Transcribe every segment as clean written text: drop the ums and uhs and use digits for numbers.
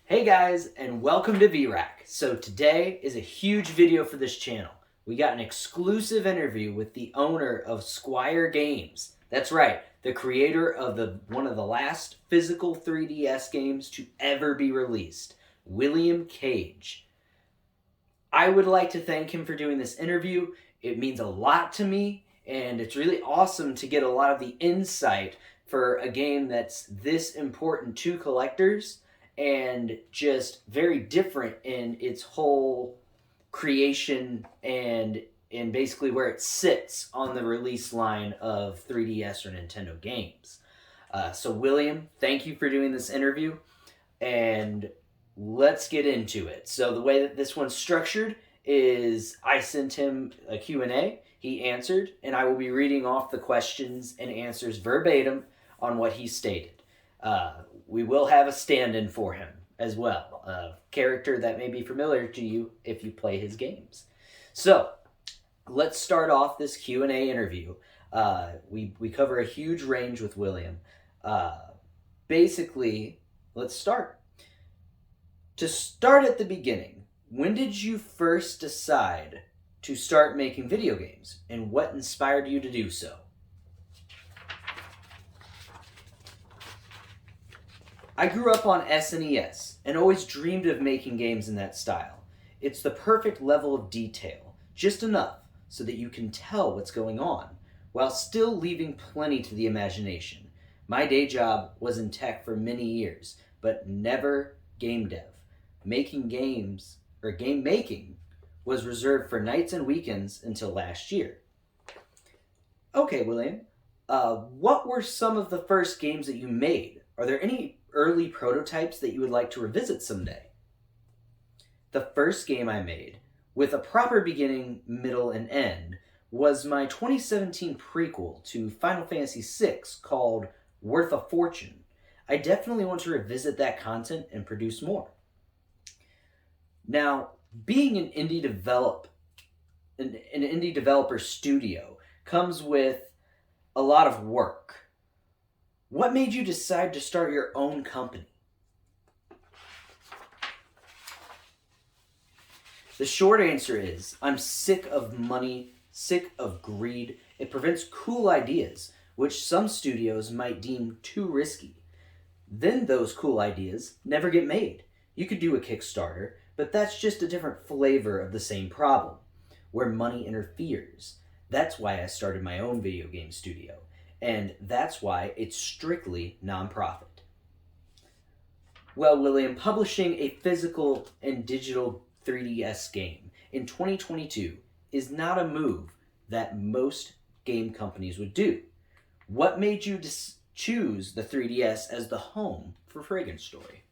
Hey guys, and welcome to VRAC. So today is a huge video for this channel. We got an exclusive interview with the owner of Squire Games. That's right, the creator of one of the last physical 3DS games to ever be released, William Kage. I would like to thank him for doing this interview. It means a lot to me, and it's really awesome to get a lot of the insight for a game that's this important to collectors and just very different in its whole creation and basically where it sits on the release line of 3DS or Nintendo games. So William, thank you for doing this interview, and let's get into it. So the way that this one's structured is I sent him a Q&A, he answered, and I will be reading off the questions and answers verbatim on what he stated. We will have a stand-in for him as well, a character that may be familiar to you if you play his games. So, let's start off this Q&A interview. We cover a huge range with William. Basically, let's start. To start at the beginning, when did you first decide to start making video games, and what inspired you to do so? I grew up on SNES and always dreamed of making games in that style. It's the perfect level of detail, just enough so that you can tell what's going on, while still leaving plenty to the imagination. My day job was in tech for many years, but never game dev. Making games, or game making, was reserved for nights and weekends until last year. Okay, William, what were some of the first games that you made? Are there any early prototypes that you would like to revisit someday? The first game I made, with a proper beginning, middle, and end, was my 2017 prequel to Final Fantasy VI called Worth a Fortune. I definitely want to revisit that content and produce more. Now, being an indie developer studio comes with a lot of work. What made you decide to start your own company? The short answer is, I'm sick of money, sick of greed. It prevents cool ideas, which some studios might deem too risky. Then those cool ideas never get made. You could do a Kickstarter, but that's just a different flavor of the same problem, where money interferes. That's why I started my own video game studio. And that's why it's strictly nonprofit. Well, William, publishing a physical and digital 3DS game in 2022 is not a move that most game companies would do. What made you choose the 3DS as the home for Fragrant Story?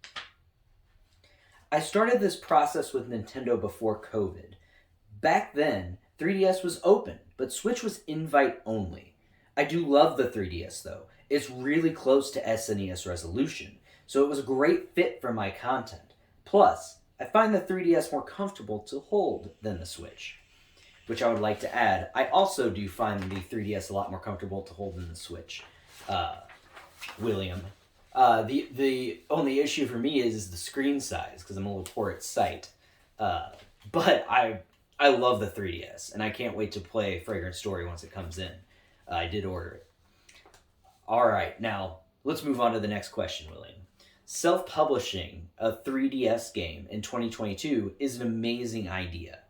I started this process with Nintendo before COVID. Back then, 3DS was open, but Switch was invite only. I do love the 3DS though. It's really close to SNES resolution, so it was a great fit for my content. Plus, I find the 3DS more comfortable to hold than the Switch. Which I would like to add, I also do find the 3DS a lot more comfortable to hold than the Switch, William. The only issue for me is the screen size, because I'm a little poor at sight. But I love the 3DS, and I can't wait to play Fragrant Story once it comes in. I did order it. All right, now let's move on to the next question, William. Self-publishing a 3DS game in 2022 is an amazing idea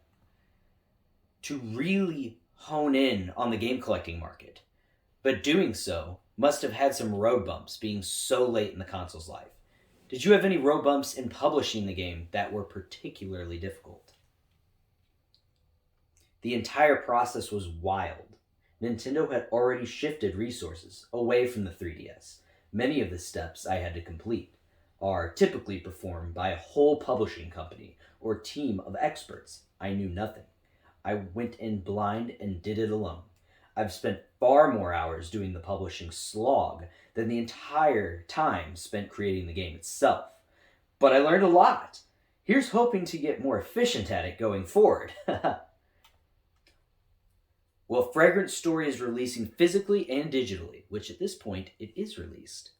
to really hone in on the game collecting market. But doing so must have had some road bumps being so late in the console's life. Did you have any road bumps in publishing the game that were particularly difficult? The entire process was wild. Nintendo had already shifted resources away from the 3DS. Many of the steps I had to complete are typically performed by a whole publishing company or team of experts. I knew nothing. I went in blind and did it alone. I've spent far more hours doing the publishing slog than the entire time spent creating the game itself. But I learned a lot. Here's hoping to get more efficient at it going forward. Well, Fragrant Story is releasing physically and digitally, which at this point it is released.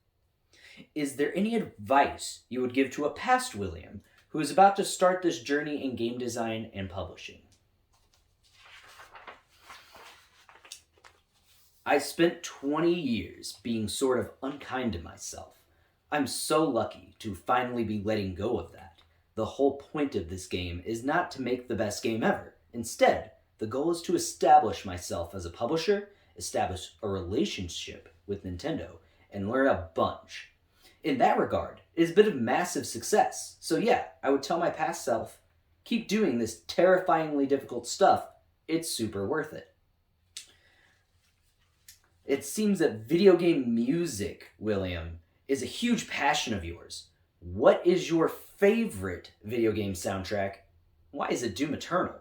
Is there any advice you would give to a past William who is about to start this journey in game design and publishing? I spent 20 years being sort of unkind to myself. I'm so lucky to finally be letting go of that. The whole point of this game is not to make the best game ever. Instead, the goal is to establish myself as a publisher, establish a relationship with Nintendo, and learn a bunch. In that regard, it has been a massive success. So yeah, I would tell my past self, keep doing this terrifyingly difficult stuff. It's super worth it. It seems that video game music, William, is a huge passion of yours. What is your favorite video game soundtrack? Why is it Doom Eternal?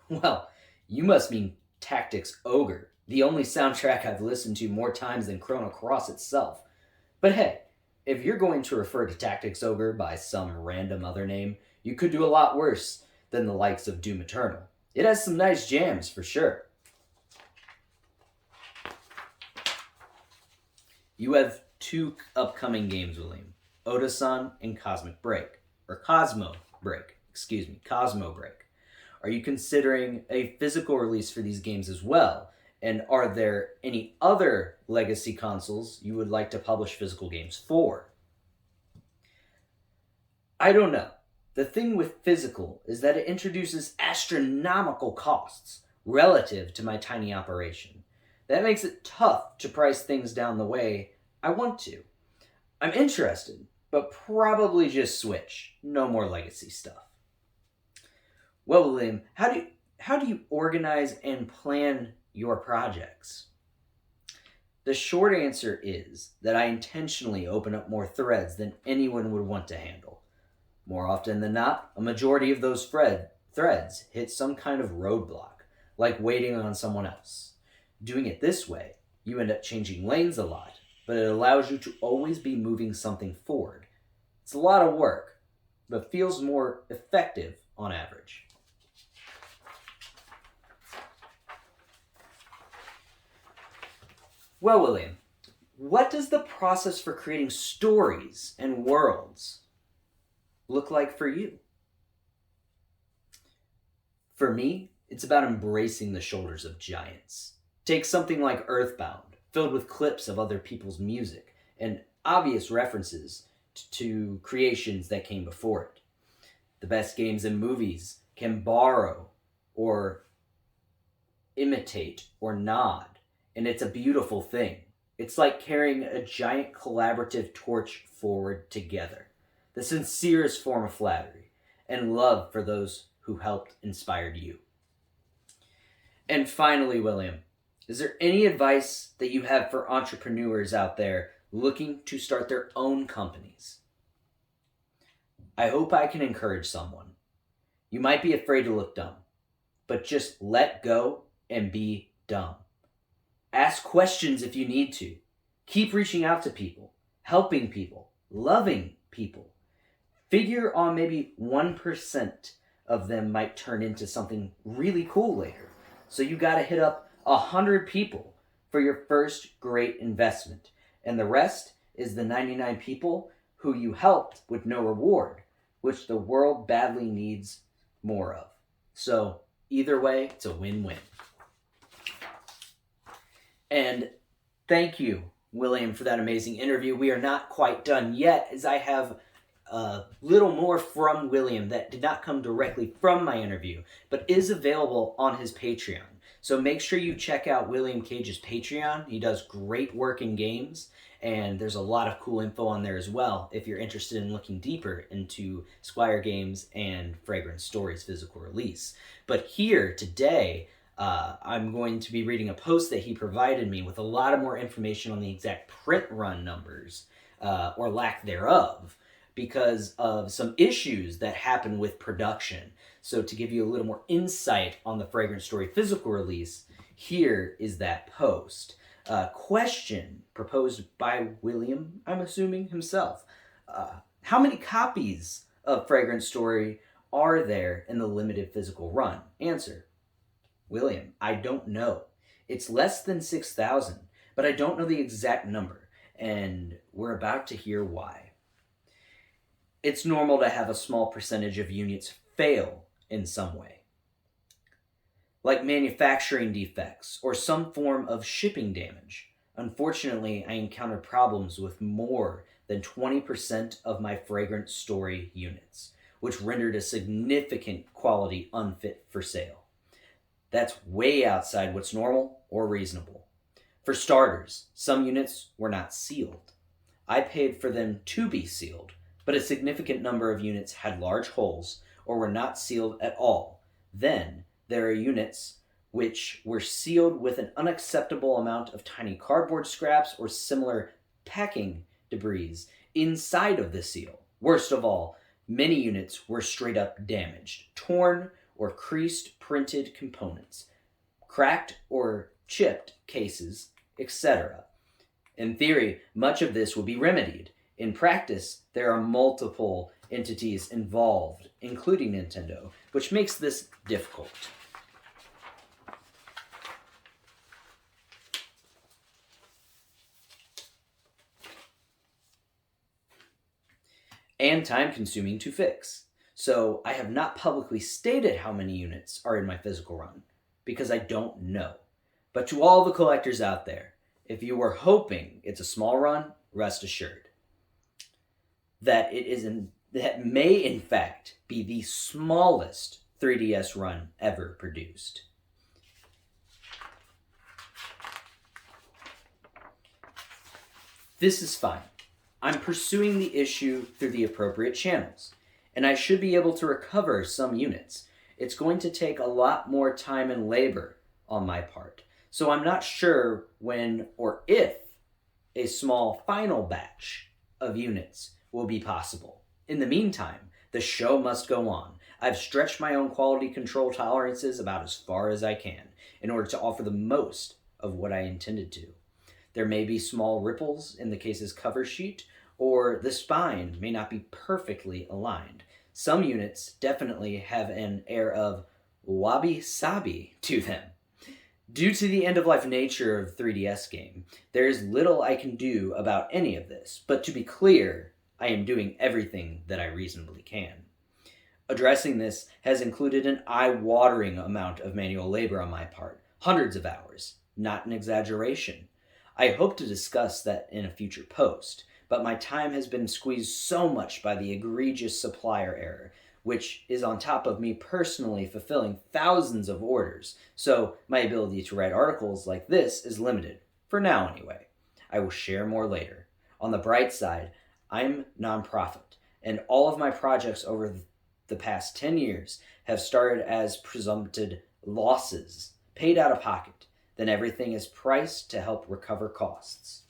Well, you must mean Tactics Ogre, the only soundtrack I've listened to more times than Chrono Cross itself. But hey, if you're going to refer to Tactics Ogre by some random other name, you could do a lot worse than the likes of Doom Eternal. It has some nice jams for sure. You have two upcoming games, William. Oda-san and Cosmo Break. Cosmo Break. Are you considering a physical release for these games as well? And are there any other legacy consoles you would like to publish physical games for? I don't know. The thing with physical is that it introduces astronomical costs relative to my tiny operation. That makes it tough to price things down the way I want to. I'm interested, but probably just Switch. No more legacy stuff. Well, William, how do you organize and plan your projects? The short answer is that I intentionally open up more threads than anyone would want to handle. More often than not, a majority of those threads hit some kind of roadblock, like waiting on someone else. Doing it this way, you end up changing lanes a lot, but it allows you to always be moving something forward. It's a lot of work, but feels more effective on average. Well, William, what does the process for creating stories and worlds look like for you? For me, it's about embracing the shoulders of giants. Take something like Earthbound, filled with clips of other people's music and obvious references to creations that came before it. The best games and movies can borrow or imitate or nod, and it's a beautiful thing. It's like carrying a giant collaborative torch forward together. The sincerest form of flattery and love for those who helped inspire you. And finally, William, is there any advice that you have for entrepreneurs out there looking to start their own companies? I hope I can encourage someone. You might be afraid to look dumb, but just let go and be dumb. Ask questions if you need to. Keep reaching out to people, helping people, loving people. Figure on maybe 1% of them might turn into something really cool later. So you got to hit up 100 people for your first great investment. And the rest is the 99 people who you helped with no reward, which the world badly needs more of. So either way, it's a win-win. And thank you, William, for that amazing interview. We are not quite done yet, as I have a little more from William that did not come directly from my interview, but is available on his Patreon. So make sure you check out William Kage's Patreon. He does great work in games, and there's a lot of cool info on there as well if you're interested in looking deeper into Squire games and Fragrant Story's physical release. But here, today, I'm going to be reading a post that he provided me with a lot of more information on the exact print run numbers, or lack thereof, because of some issues that happen with production. So to give you a little more insight on the Fragrant Story physical release, here is that post. Question proposed by William, I'm assuming himself. How many copies of Fragrant Story are there in the limited physical run? Answer: William, I don't know. It's less than 6,000, but I don't know the exact number. and we're about to hear why. It's normal to have a small percentage of units fail in some way, like manufacturing defects or some form of shipping damage. Unfortunately, I encounter problems with more than 20% of my Fragrant Story units, which rendered a significant quality unfit for sale. That's way outside what's normal or reasonable. For starters, some units were not sealed. I paid for them to be sealed, but a significant number of units had large holes or were not sealed at all. Then, there are units which were sealed with an unacceptable amount of tiny cardboard scraps or similar packing debris inside of the seal. Worst of all, many units were straight up damaged, torn or creased printed components, cracked or chipped cases, etc. In theory, much of this would be remedied. In practice, there are multiple entities involved, including Nintendo, which makes this difficult. And time-consuming to fix. So I have not publicly stated how many units are in my physical run, because I don't know. But to all the collectors out there, if you were hoping it's a small run, rest assured that that may in fact be the smallest 3DS run ever produced. This is fine. I'm pursuing the issue through the appropriate channels, and I should be able to recover some units. It's going to take a lot more time and labor on my part, so I'm not sure when or if a small final batch of units will be possible. In the meantime, the show must go on. I've stretched my own quality control tolerances about as far as I can in order to offer the most of what I intended to. There may be small ripples in the case's cover sheet, or the spine may not be perfectly aligned. Some units definitely have an air of wabi-sabi to them. Due to the end-of-life nature of the 3DS game, there is little I can do about any of this, but to be clear, I am doing everything that I reasonably can. Addressing this has included an eye-watering amount of manual labor on my part, hundreds of hours, not an exaggeration. I hope to discuss that in a future post, but my time has been squeezed so much by the egregious supplier error, which is on top of me personally fulfilling thousands of orders, so my ability to write articles like this is limited, for now anyway. I will share more later. On the bright side, I'm nonprofit, and all of my projects over the past 10 years have started as presumptive losses, paid out of pocket. Then everything is priced to help recover costs.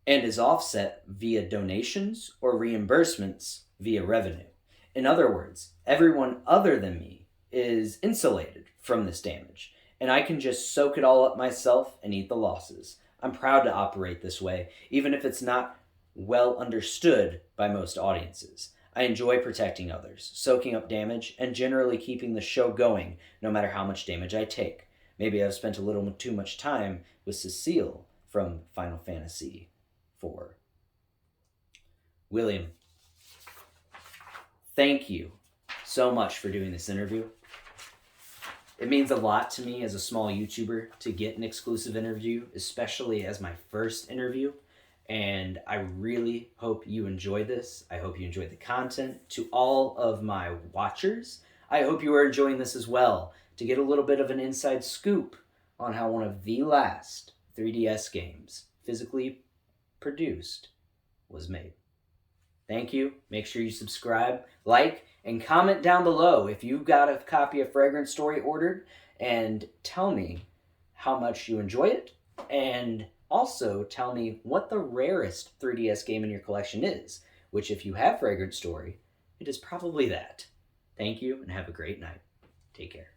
And is offset via donations or reimbursements via revenue. In other words, everyone other than me is insulated from this damage, and I can just soak it all up myself and eat the losses. I'm proud to operate this way, even if it's not well understood by most audiences. I enjoy protecting others, soaking up damage, and generally keeping the show going no matter how much damage I take. Maybe I've spent a little too much time with Cecile from Final Fantasy IV. William, thank you so much for doing this interview. It means a lot to me as a small YouTuber to get an exclusive interview, especially as my first interview. And I really hope you enjoy this. I hope you enjoy the content. To all of my watchers, I hope you are enjoying this as well, to get a little bit of an inside scoop on how one of the last 3DS games physically produced was made. Thank you. Make sure you subscribe, like, and comment down below if you've got a copy of Fragrant Story ordered, and tell me how much you enjoy it, and also tell me what the rarest 3DS game in your collection is, which if you have Fragrant Story, it is probably that. Thank you, and have a great night. Take care.